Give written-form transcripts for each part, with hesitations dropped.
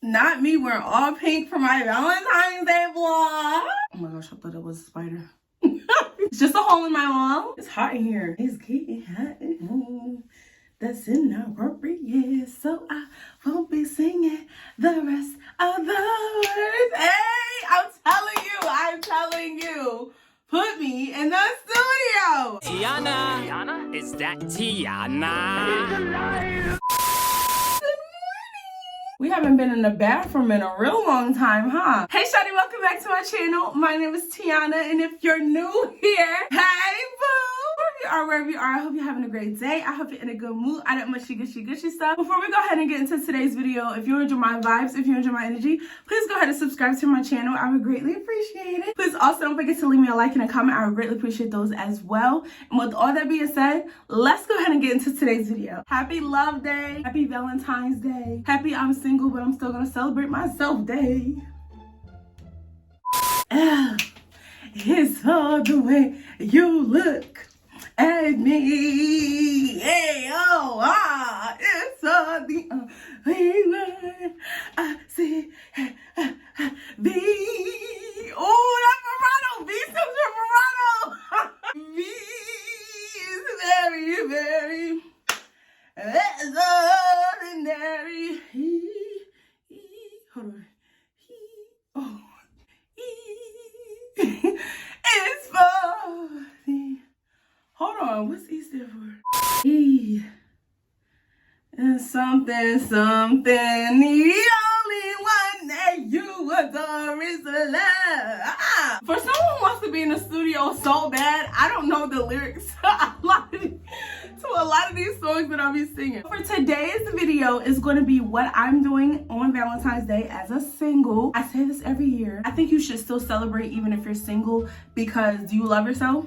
Not me wearing all pink for my Valentine's Day vlog. Oh my gosh, I thought it was a spider. It's just a hole in my wall. It's hot in here. It's getting hot in here. That's inappropriate, so I won't be singing the rest of the words. Hey, I'm telling you, put me in the studio. Tiana, is that Tiana? We haven't been in the bathroom in a real long time, huh? Hey, shawty, welcome back to my channel. My name is Tiana, and if you're new here, hey, boo! Wherever you are, I hope you're having a great day. I hope you're in a good mood. I don't much gushy stuff. Before we go ahead and get into today's video, if you enjoy my vibes, if you enjoy my energy, please go ahead and subscribe to my channel. I would greatly appreciate it. Please also don't forget to leave me a like and a comment. I would greatly appreciate those as well. And with all that being said, let's go ahead and get into today's video. Happy Love Day. Happy Valentine's Day. Happy I'm single, but I'm still gonna celebrate myself day. It's all the way you look at me. Hey, oh, it's all the way I see the. Oh, that's vibrato. V stands for vibrato. V is very, very extraordinary. Hold on. Oh. It's for the. Hold on, what's E stand for? E and something, the only one that you adore is love. For someone who wants to be in the studio so bad, I don't know the lyrics to a lot of these songs that I'll be singing. For today's video is going to be what I'm doing on Valentine's Day as a single. I say this every year. I think you should still celebrate even if you're single, because do you love yourself?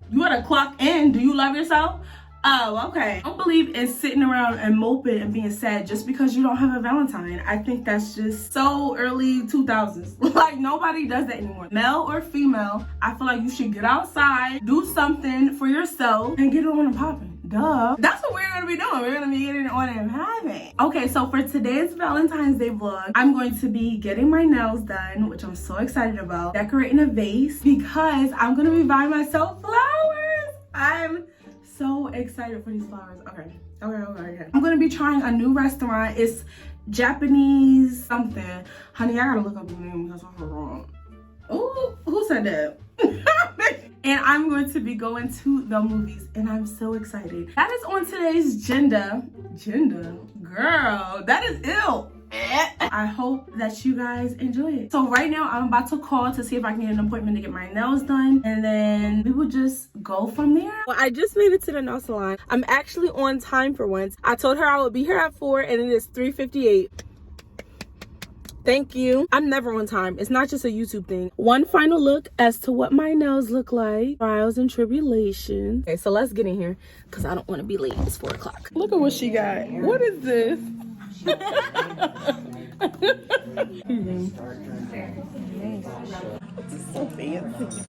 You gotta clock in. Do you love yourself? Oh, okay. I don't believe in sitting around and moping and being sad just because you don't have a Valentine. I think that's just so early 2000s. Like, nobody does that anymore. Male or female, I feel like you should get outside, do something for yourself, and get it on and popping. Duh. That's what we're gonna be doing. We're gonna be getting it on and having. Okay, so for today's Valentine's Day vlog, I'm going to be getting my nails done, which I'm so excited about. Decorating a vase because I'm gonna be buying myself flowers. I'm so excited for these flowers. Okay. I'm gonna be trying a new restaurant. It's Japanese something. Honey, I gotta look up the name because I heard wrong. Oh, who said that? And I'm going to be going to the movies, and I'm so excited. That is on today's agenda. Girl, that is ill. I hope that you guys enjoy it. So right now I'm about to call to see if I can get an appointment to get my nails done, and then we will just go from there. Well, I just made it to the nail salon. I'm actually on time for once. I told her I would be here at 4 and it is 3:58. Thank you. I'm never on time. It's not just a YouTube thing. One final look as to what my nails look like. Trials and tribulations. Okay, so let's get in here because I don't want to be late. It's 4 o'clock. Look at what she got. What is this? So fancy.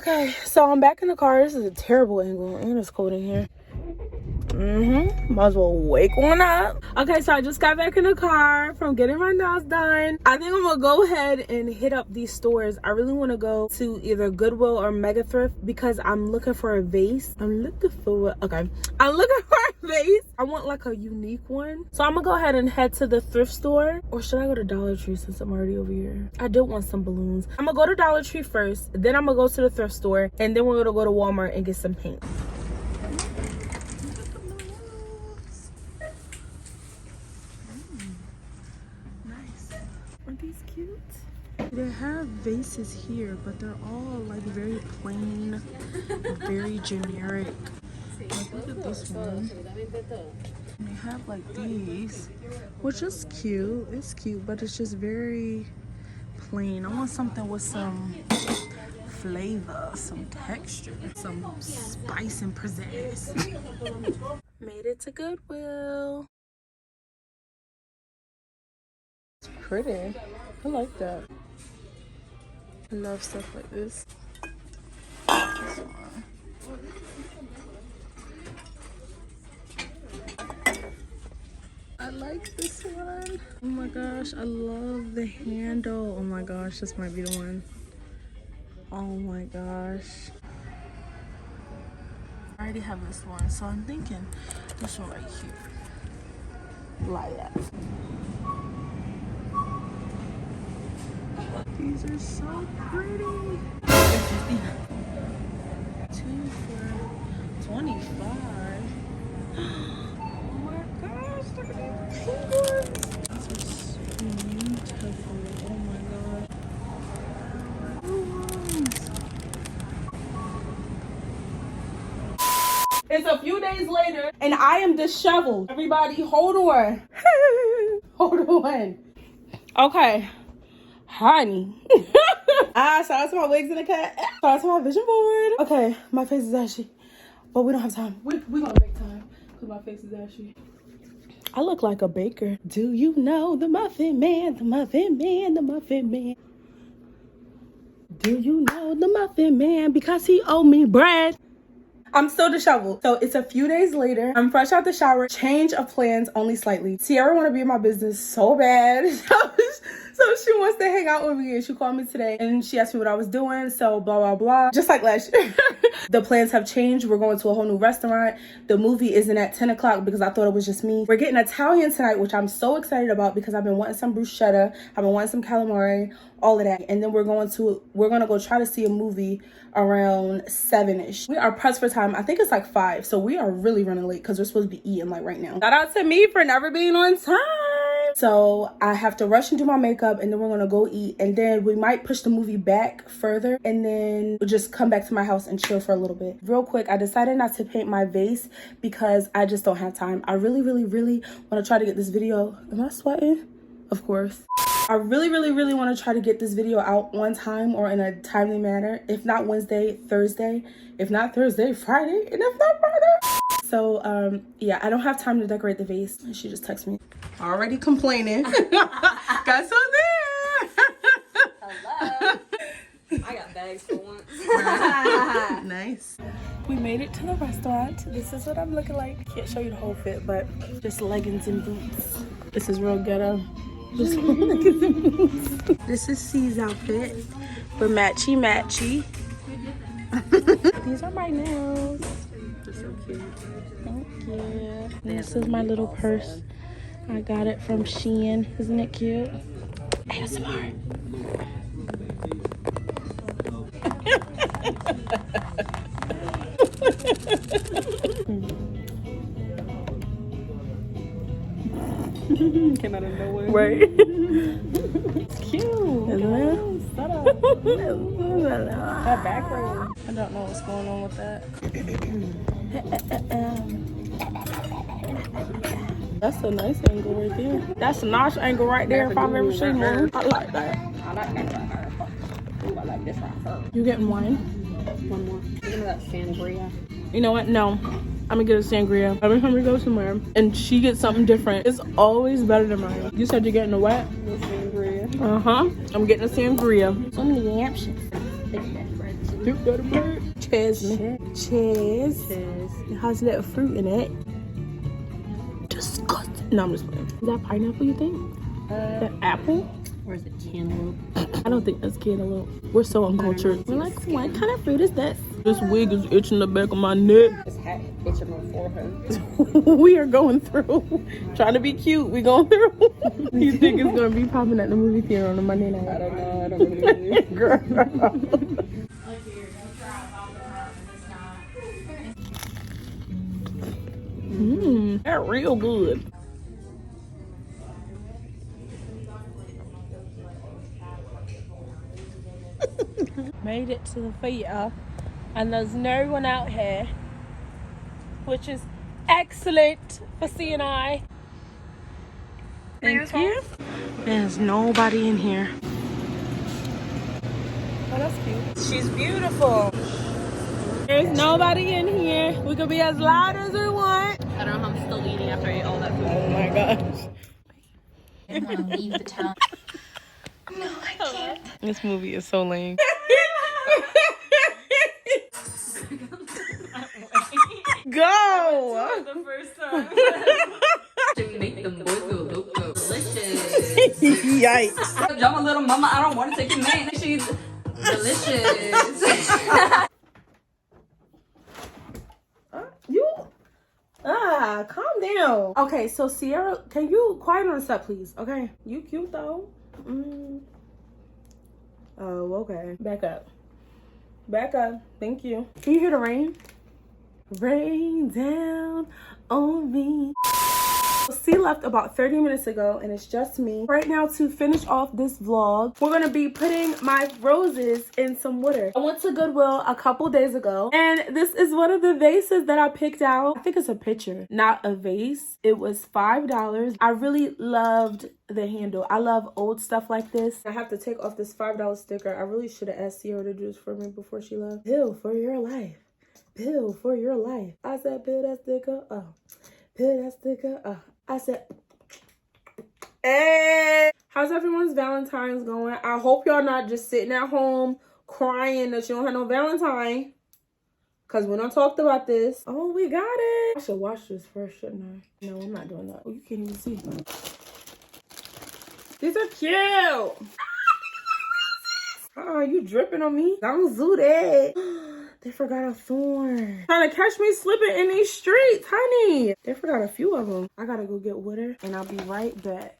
Okay, so I'm back in the car. This is a terrible angle and it's cold in here. Might as well wake one up. Okay, so I just got back in the car from getting my nails done. I think I'm gonna go ahead and hit up these stores. I really want to go to either Goodwill or Mega Thrift because I'm looking for a vase. I'm looking for a vase. I want like a unique one. So I'm gonna go ahead and head to the thrift store, or should I go to Dollar Tree since I'm already over here? I do want some balloons. I'm gonna go to Dollar Tree first, then I'm gonna go to the thrift store, and then we're gonna go to Walmart and get some paint. Aren't these cute? They have vases here, but they're all like very plain, very generic. Like, look at this one. And they have like these, which is cute. It's cute, but it's just very plain. I want something with some flavor, some texture, some spice and pizzazz. Made it to Goodwill. It's pretty. I like that. I love stuff like this. This one. I like this one. Oh my gosh, I love the handle. Oh my gosh, this might be the one. Oh my gosh. I already have this one, so I'm thinking this one right here. Like that. These are so pretty. 2 for $25. Oh my gosh, look at these penguins. These are so beautiful. Oh my gosh. It's a few days later and I am disheveled. Everybody, hold on. Hold on. Okay. Honey. Shout out to my wigs in the cut. Shout out to my vision board. Okay, my face is ashy, but we don't have time. We gonna make time because my face is ashy. I look like a baker. Do you know the muffin man, the muffin man, the muffin man? Do you know the muffin man because he owed me bread? I'm still disheveled. So it's a few days later. I'm fresh out the shower. Change of plans only slightly. Sierra want to be in my business so bad. So she wants to hang out with me and she called me today and she asked me what I was doing. So blah, blah, blah. Just like last year. The plans have changed. We're going to a whole new restaurant. The movie isn't at 10 o'clock because I thought it was just me. We're getting Italian tonight, which I'm so excited about because I've been wanting some bruschetta. I've been wanting some calamari, all of that. And then we're going to go try to see a movie around 7-ish. We are pressed for time. I think it's like 5. So we are really running late because we're supposed to be eating like right now. Shout out to me for never being on time. So I have to rush and do my makeup and then we're gonna go eat and then we might push the movie back further and then we'll just come back to my house and chill for a little bit. Real quick, I decided not to paint my vase because I just don't have time. I really want to try to get this video. Am I sweating? Of course. I really want to try to get this video out on time or in a timely manner. If not Wednesday, Thursday. If not Thursday, Friday. And if not Friday. So, yeah, I don't have time to decorate the vase. She just texted me. Already complaining. Got some there. Hello. I got bags for once. Nice. We made it to the restaurant. This is what I'm looking like. Can't show you the whole fit, but just leggings and boots. This is real ghetto. Just leggings and boots. This is C's outfit. We're matchy. These are my nails. They're so cute. Thank you. And this is my little purse. I got it from Shein. Isn't it cute? ASMR. Came out of nowhere. Right. It's cute. Isn't it? Shut up. That background. I don't know what's going on with that. That's a nice angle right there. That's a nice angle right there if I've ever seen one. I like that. I like that right here. Ooh, I like this right here. You getting wine? One more. Give me that sangria. You know what? No. I'm gonna get a sangria. Every time we go somewhere and she gets something different, it's always better than mine. You said you're getting a what? The sangria. Uh-huh. I'm getting a sangria. So many options. You Is that a bird? Chesney. Ches. It has a little fruit in it. Disgusting. No, I'm just playing. Is that pineapple, you think? That apple? Or is it cantaloupe? I don't think that's cantaloupe. We're so uncultured. We're like, what kind of fruit is this? This wig is itching the back of my neck. This hat itching my forehead. We are going through. Trying to be cute. We going through. You think it's going to be popping at the movie theater on a Monday night? I don't know. I don't really know. Girl. That real good. Made it to the theater, and there's no one out here, which is excellent for C&I. Thank you. There's nobody in here. Oh, that's cute. She's beautiful. There's nobody in here. We can be as loud as we want. I don't know how I'm still eating after I ate all that food. Oh my gosh. I want to leave the town. No, I can't. This movie is so lame. Go! The first time. To make them boys go loco. Delicious. Yikes. Jump a little mama, I don't want to take your man. She's delicious. Calm down. Okay, so Sierra, can you quiet on the set, please? Okay, you cute though. Oh, okay. Back up. Back up. Thank you. Can you hear the rain? Rain down on me. C left about 30 minutes ago, and it's just me. Right now, to finish off this vlog, we're gonna be putting my roses in some water. I went to Goodwill a couple days ago, and this is one of the vases that I picked out. I think it's a picture, not a vase. It was $5. I really loved the handle. I love old stuff like this. I have to take off this $5 sticker. I really should have asked Sierra to do this for me before she left. Bill for your life. Bill for your life. I said, bill that sticker. Oh, bill that sticker. Oh. I said, hey, how's everyone's Valentine's going? I hope y'all not just sitting at home crying that you don't have no Valentine. Because we don't talked about this. Oh, we got it. I should wash this first, shouldn't I? No, I'm not doing that. Oh, you can't even see. These are cute. Oh, you dripping on me? Don't do that. They forgot a thorn. Trying to catch me slipping in these streets, honey. They forgot a few of them. I gotta go get water, and I'll be right back.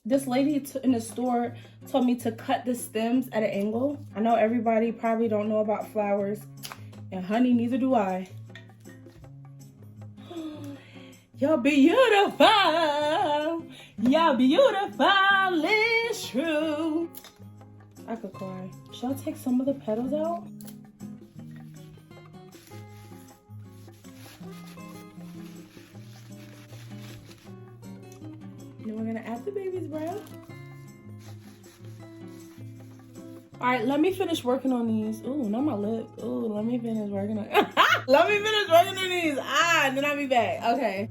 This lady in the store told me to cut the stems at an angle. I know everybody probably don't know about flowers, and honey, neither do I. You're beautiful. You're beautiful, it's true. I could cry. Should I take some of the petals out? Then we're gonna add the baby's breath. All right, let me finish working on these. Ooh, not my lips. Ooh, let me finish working on let me finish working on these. And then I'll be back. Okay.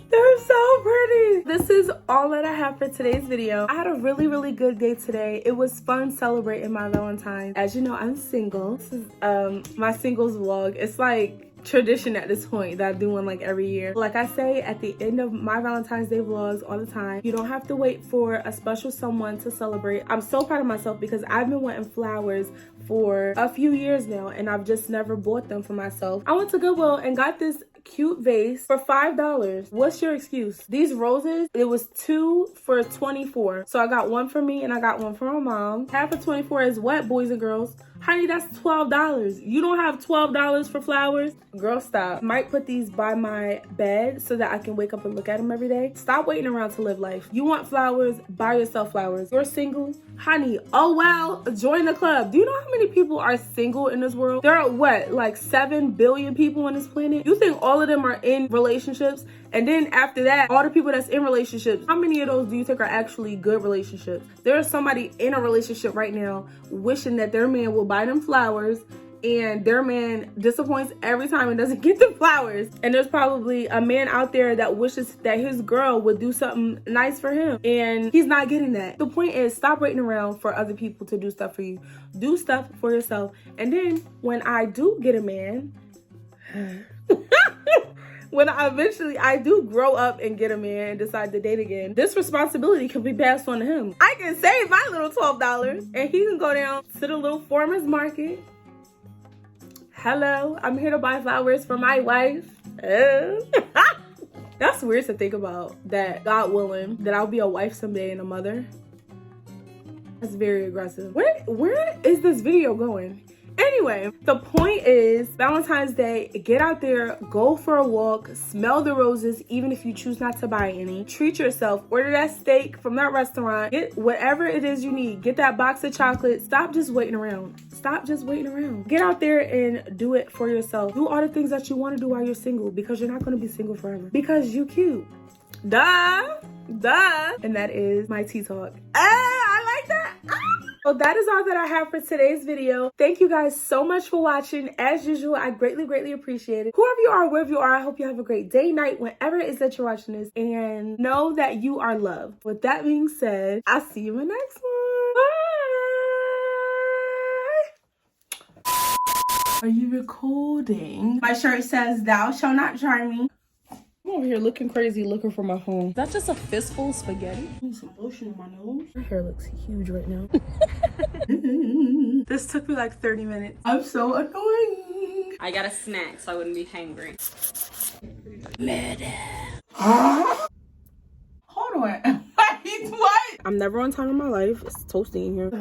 They're so pretty. This is all that I have for today's video. I had a really, really good day today. It was fun celebrating my Valentine. As you know, I'm single. This is my singles vlog. It's like tradition at this point that I do one like every year. Like I say at the end of my Valentine's Day vlogs all the time, you don't have to wait for a special someone to celebrate. I'm so proud of myself because I've been wanting flowers for a few years now, and I've just never bought them for myself. I went to Goodwill and got this cute vase for $5. What's your excuse? These roses, it was 2 for $24. So I got one for me and I got one for my mom. Half of 24 is what, boys and girls? Honey, that's $12. You don't have $12 for flowers? Girl, stop. Might put these by my bed so that I can wake up and look at them every day. Stop waiting around to live life. You want flowers? Buy yourself flowers. You're single? Honey, oh wow, join the club. Do you know how many people are single in this world? There are what, like 7 billion people on this planet? You think all of them are in relationships? And then after that, all the people that's in relationships, how many of those do you think are actually good relationships? There is somebody in a relationship right now wishing that their man will buy them flowers and their man disappoints every time and doesn't get the flowers. And there's probably a man out there that wishes that his girl would do something nice for him, and he's not getting that. The point is, stop waiting around for other people to do stuff for you. Do stuff for yourself. And then when I do get a man, when I do grow up and get a man and decide to date again, this responsibility can be passed on to him. I can save my little $12 and he can go down to the little farmer's market. Hello, I'm here to buy flowers for my wife. That's weird to think about, that God willing, that I'll be a wife someday and a mother. That's very aggressive. Where is this video going? Anyway, the point is, Valentine's Day, get out there, go for a walk, smell the roses, even if you choose not to buy any. Treat yourself, order that steak from that restaurant, get whatever it is you need, get that box of chocolate. Stop just waiting around. Stop just waiting around. Get out there and do it for yourself. Do all the things that you want to do while you're single, because you're not going to be single forever. Because you cute. Duh. And that is my tea talk. I like that. So that is all that I have for today's video. Thank you guys so much for watching. As usual, I greatly appreciate it. Whoever you are, wherever you are, I hope you have a great day, night, whenever it is that you're watching this. And know that you are loved. With that being said, I'll see you in the next one. Bye. Are you recording? My shirt says, "Thou shalt not try me." I'm over here looking crazy, looking for my phone. That's just a fistful of spaghetti. I need some lotion in my nose. My hair looks huge right now. This took me like 30 minutes. I'm so annoying. I got a snack so I wouldn't be hangry. Hold on. Wait, what? I'm never on time in my life. It's toasty in here.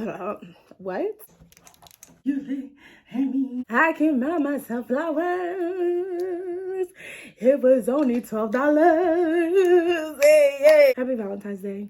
What? You me. I can buy myself flowers. It was only $12. Hey, hey. Happy Valentine's Day.